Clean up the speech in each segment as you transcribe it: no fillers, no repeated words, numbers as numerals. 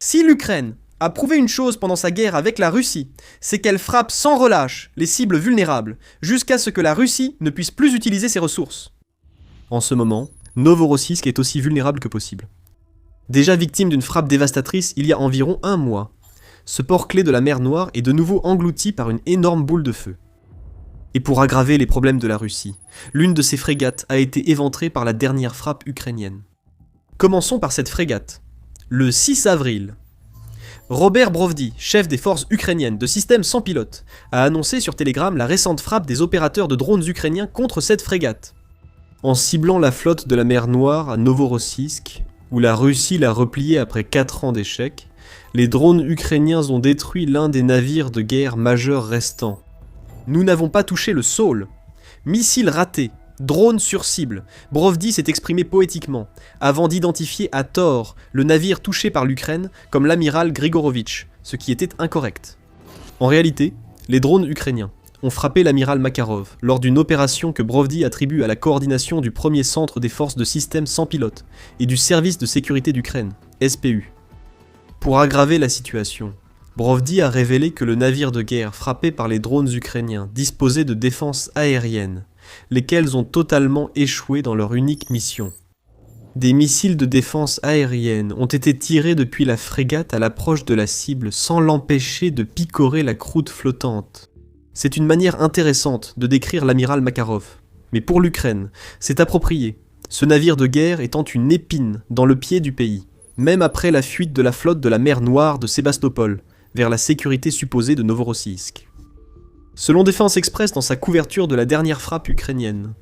Si l'Ukraine a prouvé une chose pendant sa guerre avec la Russie, c'est qu'elle frappe sans relâche les cibles vulnérables, jusqu'à ce que la Russie ne puisse plus utiliser ses ressources. En ce moment, Novorossiysk est aussi vulnérable que possible. Déjà victime d'une frappe dévastatrice il y a environ un mois, ce port clé de la mer Noire est de nouveau englouti par une énorme boule de feu. Et pour aggraver les problèmes de la Russie, l'une de ses frégates a été éventrée par la dernière frappe ukrainienne. Commençons par cette frégate. Le 6 avril, Robert Brovdi, chef des forces ukrainiennes de système sans pilote, a annoncé sur Telegram la récente frappe des opérateurs de drones ukrainiens contre cette frégate. En ciblant la flotte de la mer Noire à Novorossiysk, où la Russie l'a repliée après 4 ans d'échec, les drones ukrainiens ont détruit l'un des navires de guerre majeurs restants. Nous n'avons pas touché le sol. Missile raté, drone sur cible, Brovdi s'est exprimé poétiquement, avant d'identifier à tort le navire touché par l'Ukraine comme l'amiral Grigorovitch, ce qui était incorrect. En réalité, les drones ukrainiens ont frappé l'amiral Makarov lors d'une opération que Brovdi attribue à la coordination du premier centre des forces de système sans pilote et du service de sécurité d'Ukraine, SPU. Pour aggraver la situation, Brovdi a révélé que le navire de guerre frappé par les drones ukrainiens disposait de défenses aériennes, lesquelles ont totalement échoué dans leur unique mission. Des missiles de défense aérienne ont été tirés depuis la frégate à l'approche de la cible sans l'empêcher de picorer la croûte flottante. C'est une manière intéressante de décrire l'amiral Makarov. Mais pour l'Ukraine, c'est approprié, ce navire de guerre étant une épine dans le pied du pays, même après la fuite de la flotte de la mer Noire de Sébastopol, vers la sécurité supposée de Novorossiysk. Selon Défense Express dans sa couverture de la dernière frappe ukrainienne,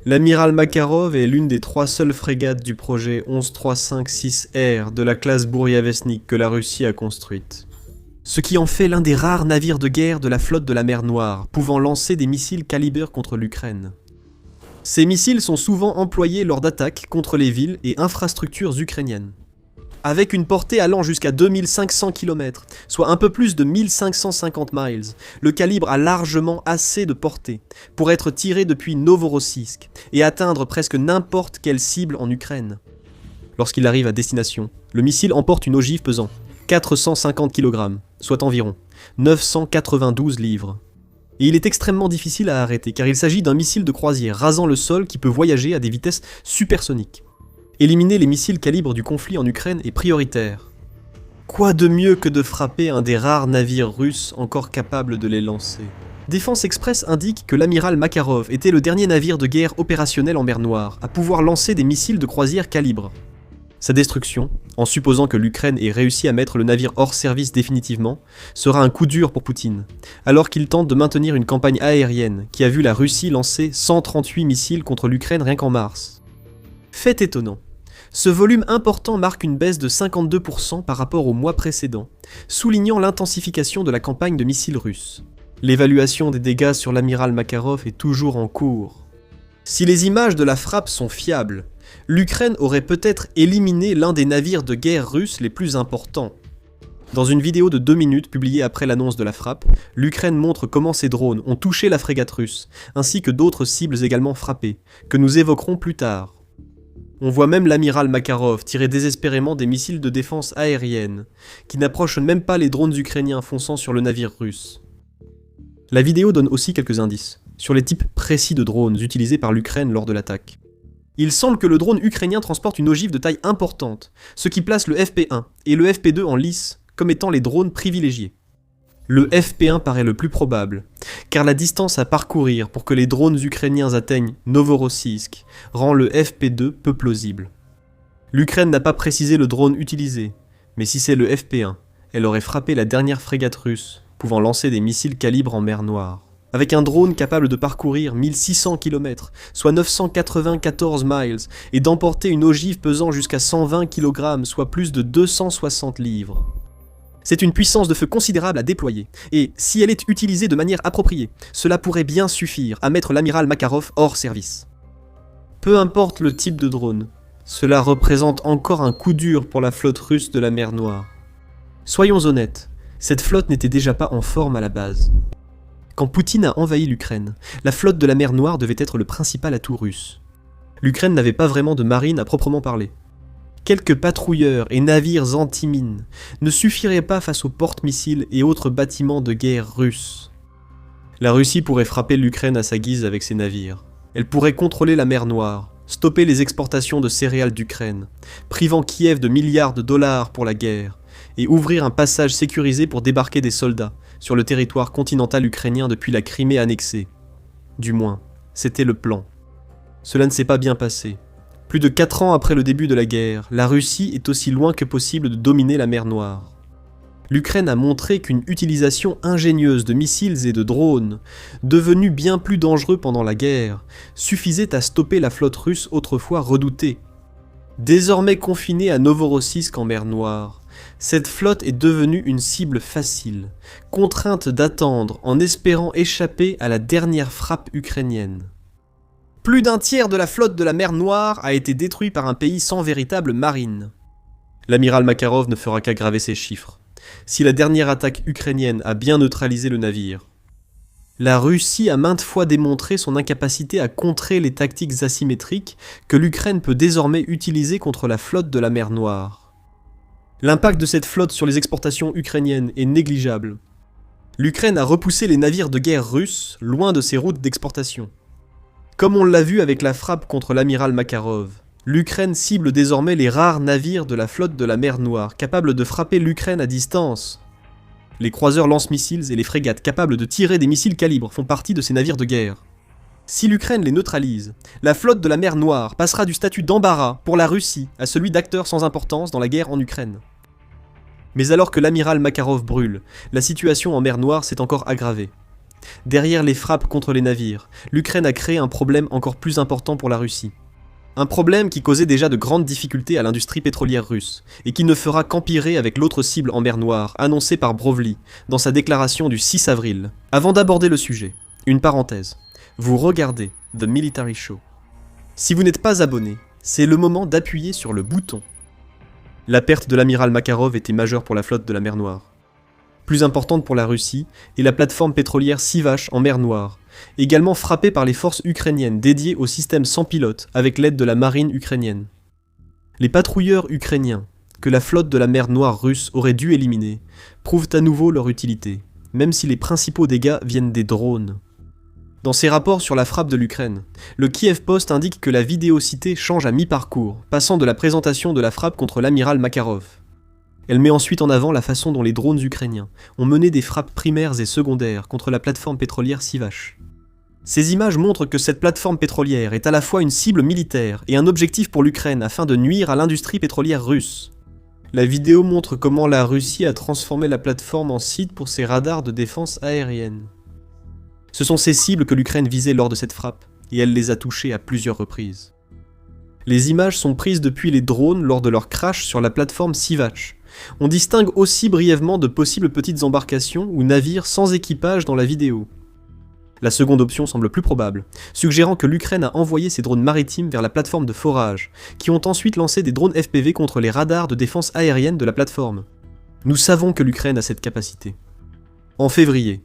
l'amiral Makarov est l'une des 3 seules frégates du projet 11356R de la classe Bouriavestnik que la Russie a construite. Ce qui en fait l'un des rares navires de guerre de la flotte de la mer Noire, pouvant lancer des missiles Kaliber contre l'Ukraine. Ces missiles sont souvent employés lors d'attaques contre les villes et infrastructures ukrainiennes. Avec une portée allant jusqu'à 2500 km, soit un peu plus de 1550 miles, le calibre a largement assez de portée pour être tiré depuis Novorossiysk et atteindre presque n'importe quelle cible en Ukraine. Lorsqu'il arrive à destination, le missile emporte une ogive pesant 450 kg, soit environ 992 livres. Et il est extrêmement difficile à arrêter car il s'agit d'un missile de croisière rasant le sol qui peut voyager à des vitesses supersoniques. Éliminer les missiles calibre du conflit en Ukraine est prioritaire. Quoi de mieux que de frapper un des rares navires russes encore capables de les lancer? Défense Express indique que l'amiral Makarov était le dernier navire de guerre opérationnel en mer Noire à pouvoir lancer des missiles de croisière calibre. Sa destruction, en supposant que l'Ukraine ait réussi à mettre le navire hors service définitivement, sera un coup dur pour Poutine, alors qu'il tente de maintenir une campagne aérienne qui a vu la Russie lancer 138 missiles contre l'Ukraine rien qu'en mars. Fait étonnant, ce volume important marque une baisse de 52% par rapport au mois précédent, soulignant l'intensification de la campagne de missiles russes. L'évaluation des dégâts sur l'amiral Makarov est toujours en cours. Si les images de la frappe sont fiables, l'Ukraine aurait peut-être éliminé l'un des navires de guerre russes les plus importants. Dans une vidéo de 2 minutes publiée après l'annonce de la frappe, l'Ukraine montre comment ses drones ont touché la frégate russe, ainsi que d'autres cibles également frappées, que nous évoquerons plus tard. On voit même l'amiral Makarov tirer désespérément des missiles de défense aérienne, qui n'approchent même pas les drones ukrainiens fonçant sur le navire russe. La vidéo donne aussi quelques indices sur les types précis de drones utilisés par l'Ukraine lors de l'attaque. Il semble que le drone ukrainien transporte une ogive de taille importante, ce qui place le FP1 et le FP2 en lice comme étant les drones privilégiés. Le FP1 paraît le plus probable, car la distance à parcourir pour que les drones ukrainiens atteignent Novorossiysk rend le FP2 peu plausible. L'Ukraine n'a pas précisé le drone utilisé, mais si c'est le FP1, elle aurait frappé la dernière frégate russe, pouvant lancer des missiles calibre en mer Noire. Avec un drone capable de parcourir 1600 km, soit 994 miles, et d'emporter une ogive pesant jusqu'à 120 kg, soit plus de 260 livres. C'est une puissance de feu considérable à déployer, et si elle est utilisée de manière appropriée, cela pourrait bien suffire à mettre l'amiral Makarov hors service. Peu importe le type de drone, cela représente encore un coup dur pour la flotte russe de la mer Noire. Soyons honnêtes, cette flotte n'était déjà pas en forme à la base. Quand Poutine a envahi l'Ukraine, la flotte de la mer Noire devait être le principal atout russe. L'Ukraine n'avait pas vraiment de marine à proprement parler. Quelques patrouilleurs et navires anti-mines ne suffiraient pas face aux porte-missiles et autres bâtiments de guerre russes. La Russie pourrait frapper l'Ukraine à sa guise avec ses navires. Elle pourrait contrôler la mer Noire, stopper les exportations de céréales d'Ukraine, privant Kiev de milliards de dollars pour la guerre, et ouvrir un passage sécurisé pour débarquer des soldats sur le territoire continental ukrainien depuis la Crimée annexée. Du moins, c'était le plan. Cela ne s'est pas bien passé. Plus de 4 ans après le début de la guerre, la Russie est aussi loin que possible de dominer la mer Noire. L'Ukraine a montré qu'une utilisation ingénieuse de missiles et de drones, devenus bien plus dangereux pendant la guerre, suffisait à stopper la flotte russe autrefois redoutée. Désormais confinée à Novorossiysk en mer Noire, cette flotte est devenue une cible facile, contrainte d'attendre en espérant échapper à la dernière frappe ukrainienne. Plus d'un tiers de la flotte de la mer Noire a été détruit par un pays sans véritable marine. L'amiral Makarov ne fera qu'aggraver ces chiffres. Si la dernière attaque ukrainienne a bien neutralisé le navire, la Russie a maintes fois démontré son incapacité à contrer les tactiques asymétriques que l'Ukraine peut désormais utiliser contre la flotte de la mer Noire. L'impact de cette flotte sur les exportations ukrainiennes est négligeable. L'Ukraine a repoussé les navires de guerre russes loin de ses routes d'exportation. Comme on l'a vu avec la frappe contre l'amiral Makarov, l'Ukraine cible désormais les rares navires de la flotte de la mer Noire capables de frapper l'Ukraine à distance. Les croiseurs lance-missiles et les frégates capables de tirer des missiles calibre font partie de ces navires de guerre. Si l'Ukraine les neutralise, la flotte de la mer Noire passera du statut d'embarras pour la Russie à celui d'acteur sans importance dans la guerre en Ukraine. Mais alors que l'amiral Makarov brûle, la situation en mer Noire s'est encore aggravée. Derrière les frappes contre les navires, l'Ukraine a créé un problème encore plus important pour la Russie. Un problème qui causait déjà de grandes difficultés à l'industrie pétrolière russe, et qui ne fera qu'empirer avec l'autre cible en mer Noire, annoncée par Brovly, dans sa déclaration du 6 avril. Avant d'aborder le sujet, une parenthèse. Vous regardez The Military Show. Si vous n'êtes pas abonné, c'est le moment d'appuyer sur le bouton. La perte de l'amiral Makarov était majeure pour la flotte de la mer Noire. Plus importante pour la Russie est la plateforme pétrolière Sivash en mer Noire, également frappée par les forces ukrainiennes dédiées au système sans pilote avec l'aide de la marine ukrainienne. Les patrouilleurs ukrainiens, que la flotte de la mer Noire russe aurait dû éliminer, prouvent à nouveau leur utilité, même si les principaux dégâts viennent des drones. Dans ses rapports sur la frappe de l'Ukraine, le Kiev Post indique que la vidéocité change à mi-parcours, passant de la présentation de la frappe contre l'amiral Makarov. Elle met ensuite en avant la façon dont les drones ukrainiens ont mené des frappes primaires et secondaires contre la plateforme pétrolière Sivash. Ces images montrent que cette plateforme pétrolière est à la fois une cible militaire et un objectif pour l'Ukraine afin de nuire à l'industrie pétrolière russe. La vidéo montre comment la Russie a transformé la plateforme en site pour ses radars de défense aérienne. Ce sont ces cibles que l'Ukraine visait lors de cette frappe, et elle les a touchées à plusieurs reprises. Les images sont prises depuis les drones lors de leur crash sur la plateforme Sivash. On distingue aussi brièvement de possibles petites embarcations ou navires sans équipage dans la vidéo. La seconde option semble plus probable, suggérant que l'Ukraine a envoyé ses drones maritimes vers la plateforme de forage, qui ont ensuite lancé des drones FPV contre les radars de défense aérienne de la plateforme. Nous savons que l'Ukraine a cette capacité. En février,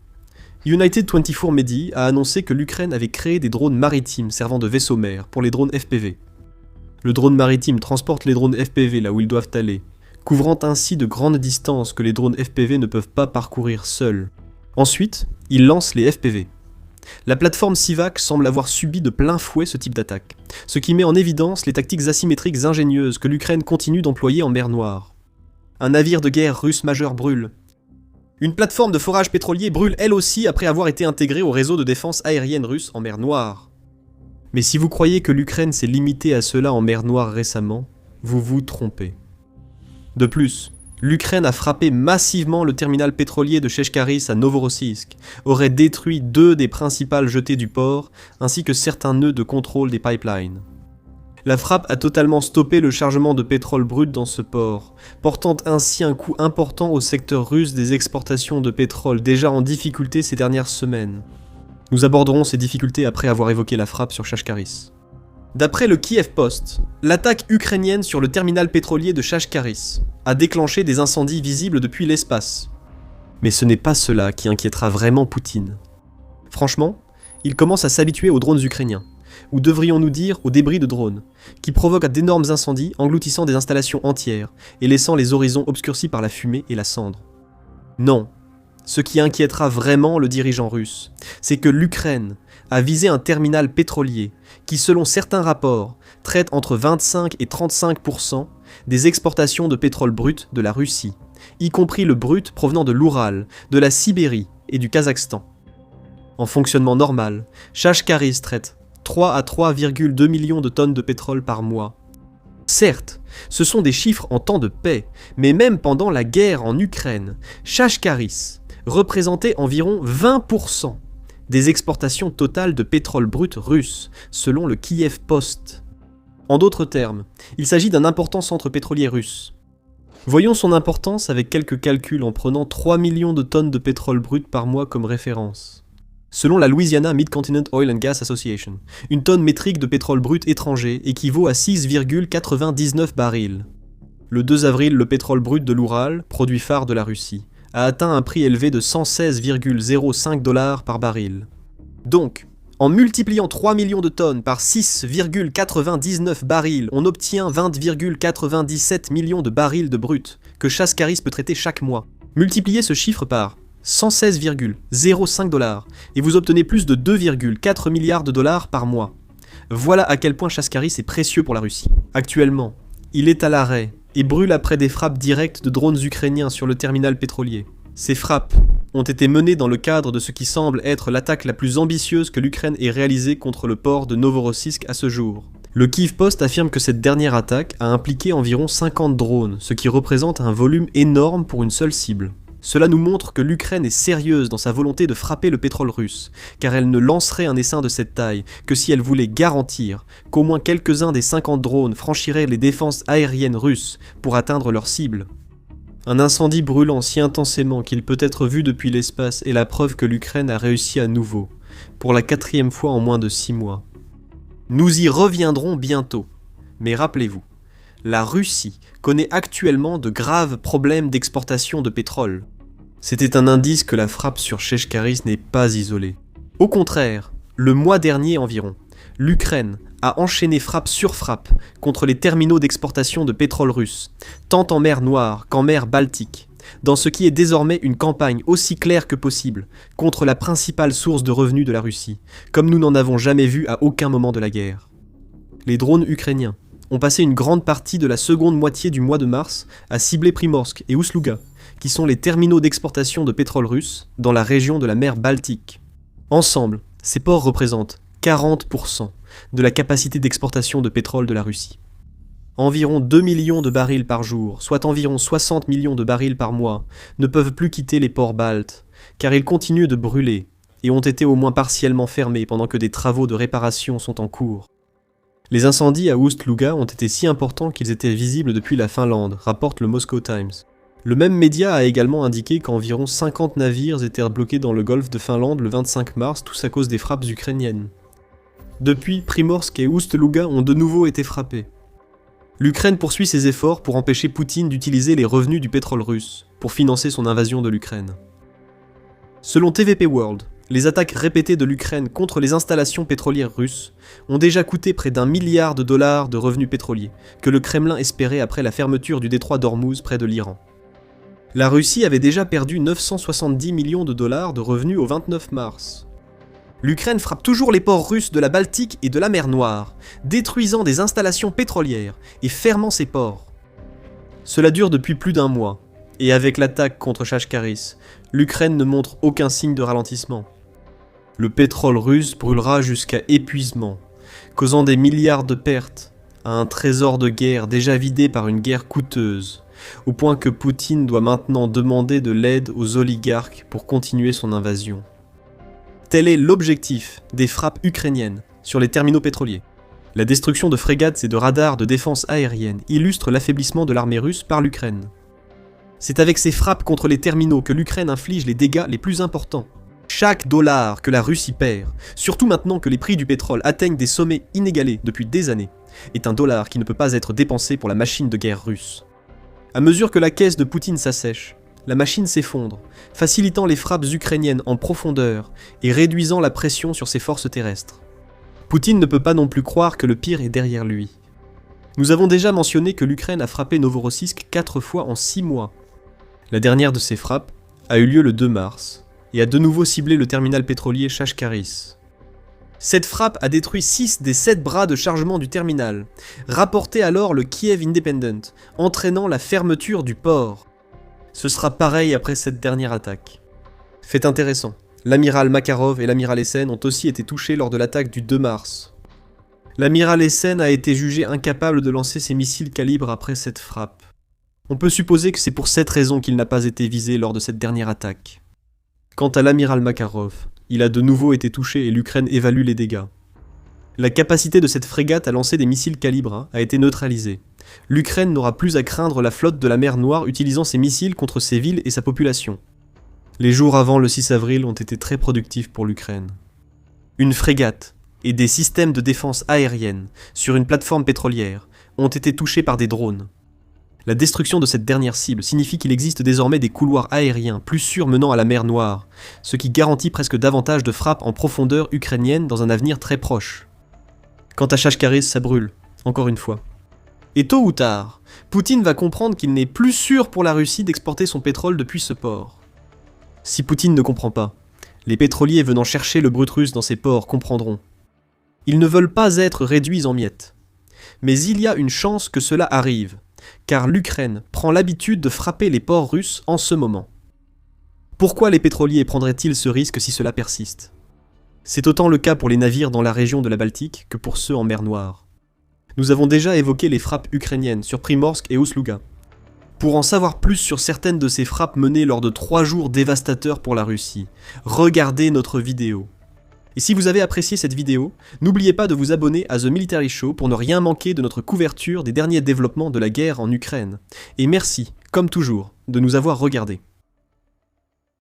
United 24 Medi a annoncé que l'Ukraine avait créé des drones maritimes servant de vaisseaux-mers pour les drones FPV. Le drone maritime transporte les drones FPV là où ils doivent aller, couvrant ainsi de grandes distances que les drones FPV ne peuvent pas parcourir seuls. Ensuite, il lance les FPV. La plateforme Sivash semble avoir subi de plein fouet ce type d'attaque, ce qui met en évidence les tactiques asymétriques ingénieuses que l'Ukraine continue d'employer en mer Noire. Un navire de guerre russe majeur brûle. Une plateforme de forage pétrolier brûle elle aussi après avoir été intégrée au réseau de défense aérienne russe en mer Noire. Mais si vous croyez que l'Ukraine s'est limitée à cela en mer Noire récemment, vous vous trompez. De plus, l'Ukraine a frappé massivement le terminal pétrolier de Chechkaris à Novorossiysk, aurait détruit 2 des principales jetées du port, ainsi que certains nœuds de contrôle des pipelines. La frappe a totalement stoppé le chargement de pétrole brut dans ce port, portant ainsi un coup important au secteur russe des exportations de pétrole déjà en difficulté ces dernières semaines. Nous aborderons ces difficultés après avoir évoqué la frappe sur Chechkaris. D'après le Kiev Post, l'attaque ukrainienne sur le terminal pétrolier de Chechkaris a déclenché des incendies visibles depuis l'espace. Mais ce n'est pas cela qui inquiétera vraiment Poutine. Franchement, il commence à s'habituer aux drones ukrainiens, ou devrions-nous dire aux débris de drones, qui provoquent d'énormes incendies engloutissant des installations entières et laissant les horizons obscurcis par la fumée et la cendre. Non, ce qui inquiétera vraiment le dirigeant russe, c'est que l'Ukraine a visé un terminal pétrolier qui, selon certains rapports, traite entre 25 et 35% des exportations de pétrole brut de la Russie, y compris le brut provenant de l'Oural, de la Sibérie et du Kazakhstan. En fonctionnement normal, Kashkaris traite 3 à 3,2 millions de tonnes de pétrole par mois. Certes, ce sont des chiffres en temps de paix, mais même pendant la guerre en Ukraine, Kashkaris représentait environ 20% des exportations totales de pétrole brut russe, selon le Kiev Post. En d'autres termes, il s'agit d'un important centre pétrolier russe. Voyons son importance avec quelques calculs en prenant 3 millions de tonnes de pétrole brut par mois comme référence. Selon la Louisiana Mid-Continent Oil and Gas Association, une tonne métrique de pétrole brut étranger équivaut à 6,99 barils. Le 2 avril, le pétrole brut de l'Oural, produit phare de la Russie, a atteint un prix élevé de 116,05 $ par baril. Donc, en multipliant 3 millions de tonnes par 6,99 barils, on obtient 20,97 millions de barils de brut que Kashkaris peut traiter chaque mois. Multipliez ce chiffre par 116,05 $ et vous obtenez plus de 2,4 milliards de dollars par mois. Voilà à quel point Kashkaris est précieux pour la Russie. Actuellement, il est à l'arrêt et brûle après des frappes directes de drones ukrainiens sur le terminal pétrolier. Ces frappes ont été menées dans le cadre de ce qui semble être l'attaque la plus ambitieuse que l'Ukraine ait réalisée contre le port de Novorossiysk à ce jour. Le Kiev Post affirme que cette dernière attaque a impliqué environ 50 drones, ce qui représente un volume énorme pour une seule cible. Cela nous montre que l'Ukraine est sérieuse dans sa volonté de frapper le pétrole russe, car elle ne lancerait un essaim de cette taille que si elle voulait garantir qu'au moins quelques-uns des 50 drones franchiraient les défenses aériennes russes pour atteindre leur cible. Un incendie brûlant si intensément qu'il peut être vu depuis l'espace est la preuve que l'Ukraine a réussi à nouveau, pour la 4e fois en moins de 6 mois. Nous y reviendrons bientôt, mais rappelez-vous, la Russie connaît actuellement de graves problèmes d'exportation de pétrole. C'était un indice que la frappe sur Kashkaris n'est pas isolée. Au contraire, le mois dernier environ, l'Ukraine a enchaîné frappe sur frappe contre les terminaux d'exportation de pétrole russe, tant en mer Noire qu'en mer Baltique, dans ce qui est désormais une campagne aussi claire que possible contre la principale source de revenus de la Russie, comme nous n'en avons jamais vu à aucun moment de la guerre. Les drones ukrainiens ont passé une grande partie de la seconde moitié du mois de mars à cibler Primorsk et Ust-Luga, qui sont les terminaux d'exportation de pétrole russe dans la région de la mer Baltique. Ensemble, ces ports représentent 40% de la capacité d'exportation de pétrole de la Russie. Environ 2 millions de barils par jour, soit environ 60 millions de barils par mois, ne peuvent plus quitter les ports baltes, car ils continuent de brûler et ont été au moins partiellement fermés pendant que des travaux de réparation sont en cours. Les incendies à Ust-Luga ont été si importants qu'ils étaient visibles depuis la Finlande, rapporte le Moscow Times. Le même média a également indiqué qu'environ 50 navires étaient bloqués dans le golfe de Finlande le 25 mars, tous à cause des frappes ukrainiennes. Depuis, Primorsk et Ust-Luga ont de nouveau été frappés. L'Ukraine poursuit ses efforts pour empêcher Poutine d'utiliser les revenus du pétrole russe pour financer son invasion de l'Ukraine. Selon TVP World, les attaques répétées de l'Ukraine contre les installations pétrolières russes ont déjà coûté près d'1 milliard de dollars de revenus pétroliers, que le Kremlin espérait après la fermeture du détroit d'Ormuz près de l'Iran. La Russie avait déjà perdu 970 millions de dollars de revenus au 29 mars. L'Ukraine frappe toujours les ports russes de la Baltique et de la mer Noire, détruisant des installations pétrolières et fermant ces ports. Cela dure depuis plus d'1 mois, et avec l'attaque contre Kashkaris, l'Ukraine ne montre aucun signe de ralentissement. Le pétrole russe brûlera jusqu'à épuisement, causant des milliards de pertes à un trésor de guerre déjà vidé par une guerre coûteuse, au point que Poutine doit maintenant demander de l'aide aux oligarques pour continuer son invasion. Tel est l'objectif des frappes ukrainiennes sur les terminaux pétroliers. La destruction de frégates et de radars de défense aérienne illustre l'affaiblissement de l'armée russe par l'Ukraine. C'est avec ces frappes contre les terminaux que l'Ukraine inflige les dégâts les plus importants. Chaque dollar que la Russie perd, surtout maintenant que les prix du pétrole atteignent des sommets inégalés depuis des années, est un dollar qui ne peut pas être dépensé pour la machine de guerre russe. À mesure que la caisse de Poutine s'assèche, la machine s'effondre, facilitant les frappes ukrainiennes en profondeur et réduisant la pression sur ses forces terrestres. Poutine ne peut pas non plus croire que le pire est derrière lui. Nous avons déjà mentionné que l'Ukraine a frappé Novorossiysk 4 fois en 6 mois. La dernière de ces frappes a eu lieu le 2 mars et a de nouveau ciblé le terminal pétrolier Kashkaris. Cette frappe a détruit 6 des 7 bras de chargement du terminal, rapportait alors le Kiev Independent, entraînant la fermeture du port. Ce sera pareil après cette dernière attaque. Fait intéressant, l'amiral Makarov et l'amiral Essen ont aussi été touchés lors de l'attaque du 2 mars. L'amiral Essen a été jugé incapable de lancer ses missiles calibre après cette frappe. On peut supposer que c'est pour cette raison qu'il n'a pas été visé lors de cette dernière attaque. Quant à l'amiral Makarov, il a de nouveau été touché et l'Ukraine évalue les dégâts. La capacité de cette frégate à lancer des missiles calibre 1 a été neutralisée. L'Ukraine n'aura plus à craindre la flotte de la mer Noire utilisant ses missiles contre ses villes et sa population. Les jours avant le 6 avril ont été très productifs pour l'Ukraine. Une frégate et des systèmes de défense aérienne sur une plateforme pétrolière ont été touchés par des drones. La destruction de cette dernière cible signifie qu'il existe désormais des couloirs aériens plus sûrs menant à la mer Noire, ce qui garantit presque davantage de frappes en profondeur ukrainienne dans un avenir très proche. Quant à Kashkaris, ça brûle, encore une fois. Et tôt ou tard, Poutine va comprendre qu'il n'est plus sûr pour la Russie d'exporter son pétrole depuis ce port. Si Poutine ne comprend pas, les pétroliers venant chercher le brut russe dans ces ports comprendront. Ils ne veulent pas être réduits en miettes. Mais il y a une chance que cela arrive, car l'Ukraine prend l'habitude de frapper les ports russes en ce moment. Pourquoi les pétroliers prendraient-ils ce risque si cela persiste ? C'est autant le cas pour les navires dans la région de la Baltique que pour ceux en mer Noire. Nous avons déjà évoqué les frappes ukrainiennes sur Primorsk et Ust-Luga. Pour en savoir plus sur certaines de ces frappes menées lors de 3 jours dévastateurs pour la Russie, regardez notre vidéo. Et si vous avez apprécié cette vidéo, n'oubliez pas de vous abonner à The Military Show pour ne rien manquer de notre couverture des derniers développements de la guerre en Ukraine. Et merci, comme toujours, de nous avoir regardés.